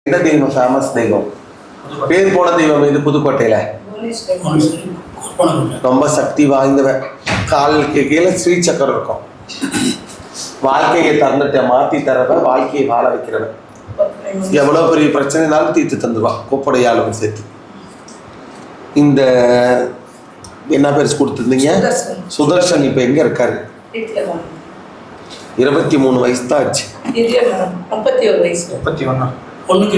எந்த தெய்வம் ஃபேமஸ் தெய்வம்? பேர் போன தெய்வம் இது புதுக்கோட்டையில ரொம்ப சக்தி வாய்ந்தவன். காலுக்கு கீழே ஸ்ரீ சக்கரம் இருக்கும். வாழ்க்கையை தந்துட்ட மாற்றி தரவன், வாழ்க்கையை வாழ வைக்கிறவன். எவ்வளோ பெரிய பிரச்சனைனாலும் தீர்த்து தந்துடுவான், கொப்படையாலும் சேர்த்து. இந்த என்ன பேர் கொடுத்துருந்தீங்க? சுதர்ஷன். இப்போ எங்கே இருக்காரு? 23 வயசு தான் ஆச்சு. 31 வயசு. 31. பொண்ணுக்கு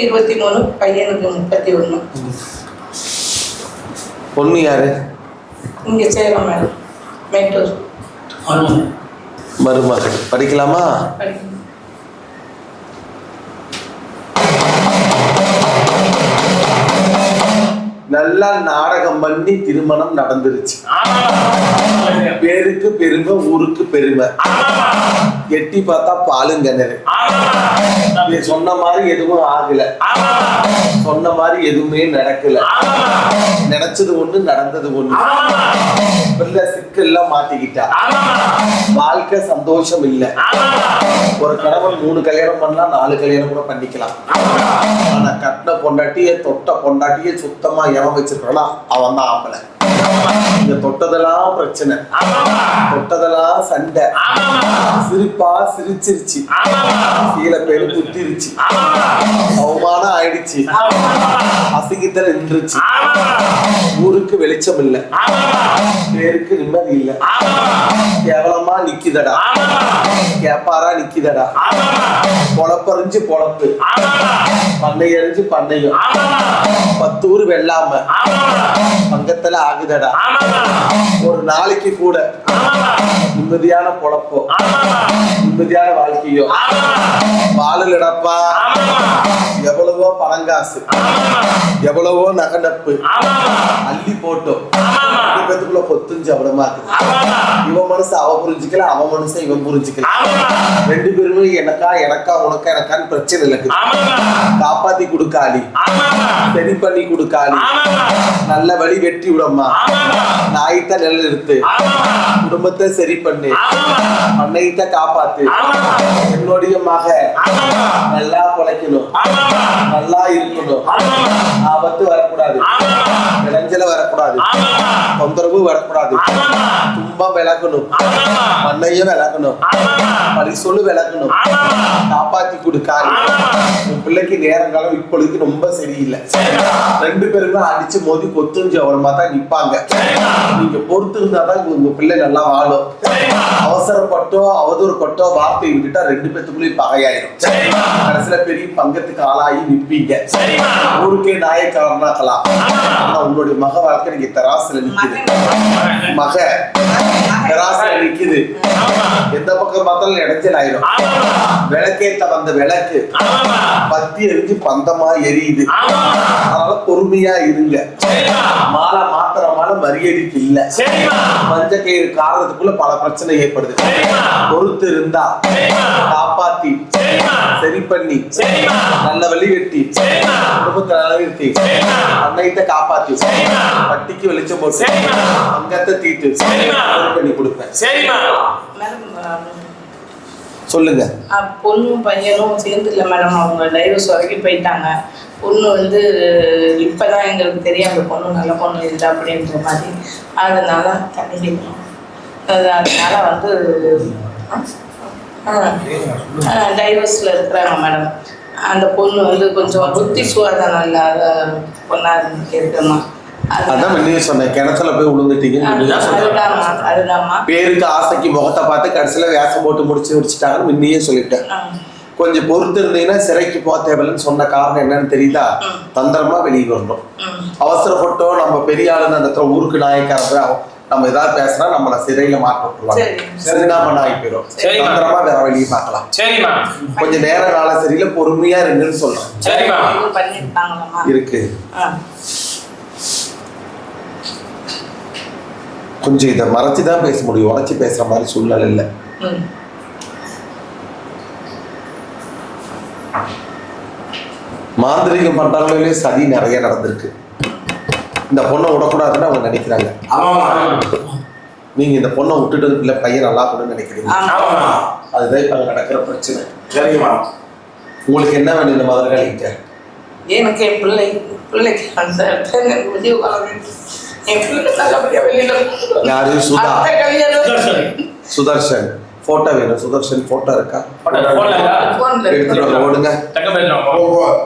23, பையனுக்கு 31. பொண்ணு யாரு? இங்கே சேலம் மேடம், மேட்டூர். மருமகள். படிக்கலாமா? நல்லா நாடகம் பண்ணி திருமணம் நடந்துருச்சு. பேருக்கு பெருமை, ஊருக்கு பெருமை. எட்டி பார்த்தா பாலுங்கிணறு. சொன்ன மாதிரி எதுவும் ஆகல, சொன்ன மாதிரி எதுவுமே நடக்கல. நினைச்சது ஒண்ணு, நடந்தது ஒண்ணு. பிள்ளை சிக்கல்லாம் மாட்டிக்கிட்டா. வாழ்க்கை சந்தோஷம் இல்ல. ஒரு கணவன் 3 கல்யாணம் பண்ணலாம், 4 கல்யாணம் கூட பண்ணிக்கலாம். ஆனா கட்டின பொண்டாட்டிய, தொட்ட பொண்டாட்டிய சுத்தமா எவன் வச்சிருக்கானா அவன் தான் ஆம்பளை. இங்க தொட்டதெல்லாம் பிரச்சனை, தொட்டதெல்லாம் சண்டை. சிரிப்பா சிரிச்சிருச்சு, சீல பேரு குத்திருச்சு, அவமானம் ஆயிடுச்சு, அசிங்கத்துல நின்றுச்சு. ஊருக்கு வெளிச்சம் இல்ல, பேருக்கு நிம்மதி இல்ல. கேவலமா நிக்குதடா, கேப்பாரா நிக்குதடா. பொழப்பறிஞ்சு பொழப்பு, பண்ணை எறிஞ்சு பண்ணையும். 10 ஊர் வெள்ளாம பங்கத்துல ஆகுதடா. ஒரு நாளைக்கு கூட நிம்மதியான பொழப்போ, நிம்மதியான வாழ்க்கையோ வாழலடப்பா. எவ்வளவோ பணங்காசு, எவ்வளவோ நகநப்பு அள்ளி போட்டோம். பேத்துக்குள்ள பொத்துஞ்சு அவ்வளமா இருக்குது. இவன் மனசு அவ புரிஞ்சுக்கல, அவன் மனசு இவன் புரிஞ்சுக்கல. 2 பேருமே எனக்கா எனக்கா உனக்கா எனக்கான்னு பிரச்சனை இருக்கு. காப்பாத்தி கொடுக்காளி, சரி பண்ணி கொடுக்காளி, நல்ல வழி வெற்றி விடம்மா. நாய்த்த நெல் எடுத்து குடும்பத்தை சரி பண்ணு, அன்னைத்த காப்பாத்து. என்னுடைய மக நல்லா பொழைக்கணும், நல்லா இருக்கணும். ஆபத்து வரக்கூடாது, இடைஞ்சல வரக்கூடாது, தொந்தரவு வரக்கூடாது. துன்பம் விளக்கணும், மண்ணையும் விளக்கணும், பரிசொல்லு விளக்கணும். காப்பாத்தி கொடுக்காது. உன் பிள்ளைக்கு நேரங்காலம் இப்பொழுது ரொம்ப சரியில்லை. 2 பேருமே அடிச்சு மோதி கொத்துஞ்சு அவரமா தான் நிப்பாங்க. நீங்க பொறுத்து இருந்தாதான் உங்க பிள்ளை நல்லா வாழும். அவசரப்பட்டோ அவதூறுப்பட்டோ வார்த்தை விட்டுட்டா 2 பேத்துக்குள்ளேயும் பகையாயிரும். கடைசியில பெரிய பங்கத்துக்கு ஆளாகி நிப்பீங்க. ஊருக்கே நாயக்காரனாக்கலாம். ஆனா உங்களுடைய மக வாழ்க்கை நீங்க தராசுல நிக்குது. மக தராசுல நிக்குது. எந்த பக்கம் பார்த்தாலும் இடைஞ்சல் ஆயிரும். விளக்கேத்த வந்த விளக்கு பத்தி எரிஞ்சு பந்தமா எரியுது. அதனால பொறுமையா இருங்க. மாலை மாத்திரமான மரியாதைக்கு இல்ல. மஞ்ச கயிறு காரணத்துக்குள்ள பல பிரச்சனை ஏற்படுது. பொறுத்து இருந்தா காப்பாத்தி சரி பண்ணி நல்ல வழி வெட்டி குடும்பத்தை நிலைநிறுத்தி அன்னைகிட்ட காப்பாத்தி வட்டிக்கு வெளிச்சம் போட்டு அங்கத்தை தீட்டு சரி பண்ணி கொடுப்பேன். சொல்லுங்க. பொண்ணும் பையனும் சேர்ந்து இல்லை மேடம், அவங்க டைவர்ஸ் வரைக்கும் போயிட்டாங்க. பொண்ணு வந்து இப்போதான் எங்களுக்கு தெரியும் அந்த பொண்ணு நல்ல பொண்ணு இல்லை அப்படின்ற மாதிரி. அதனால கண்டிப்பாக அதனால வந்து டைவர்ஸில் இருக்கிறாங்க மேடம். அந்த பொண்ணு வந்து கொஞ்சம் புத்தி சுவாதம் இல்லாத பொண்ணா இருக்குமா. அதான் முன்னே சொன்னேன், கிணத்துல போய் விழுந்துட்டீங்க. பேருக்கு ஆசைக்கு முகத்தை பார்த்து கடைசியில வேஷம் போட்டு முடிச்சுட்டாங்கன்னு முன்னையே சொல்லிட்டேன். கொஞ்சம் பொறுத்து இருந்தீங்கன்னா சிறைக்கு போக தேவையில்லைன்னு சொன்ன காரணம் என்னன்னு தெரியுதா? தந்திரமா வெளியே வரணும். அவசரப்பட்டோ நம்ம பெரிய ஆளுன்னு அந்த ஊருக்கு நாயக்காரர் நம்ம ஏதாவது பேசினா நம்மள சிறையில மாட்ட விட்டுருவாங்க. சரிநாம நாய் போயிடும். தந்திரமா வேற வெளியே பார்க்கலாம். கொஞ்சம் நேர கால சரியில்ல, பொறுமையா இருங்கன்னு சொல்றேன். இருக்கு கொஞ்சம் இதை மறைச்சுதான் பேச முடியும், உடச்சி பேசுற மாதிரி சூழ்நிலை இல்லை. மாந்திரிகம் பண்றாங்களே சதி நிறைய நடந்திருக்கு. இந்த பொண்ணை விடக்கூடாதுன்னு அவங்க நினைக்கிறாங்க. நீங்க இந்த பொண்ணை விட்டுட்டு இல்லை பையன் நல்லா கூட நினைக்கிறீங்க. அதுதான் இப்ப நடக்கிற பிரச்சனை. சரிங்களா? உங்களுக்கு என்ன வேணும் இந்த மதுரகாளிக்கிட்ட? எனக்கு என் பிள்ளைக்கு அந்த இடத்துல எனக்கு முடிவு காலம் என் பிள்ளை நல்லபடியா வெளியில யாரு? சுதா. அடுத்த கல்யாணம் சுதர்ஷன் போட்டோ வேணும். சுதர்ஷன் போட்டோ இருக்கா? போன்ல போன்ல எடுத்துட்டு வாங்க, ஓடுங்க. தக்க பேசுறோம்.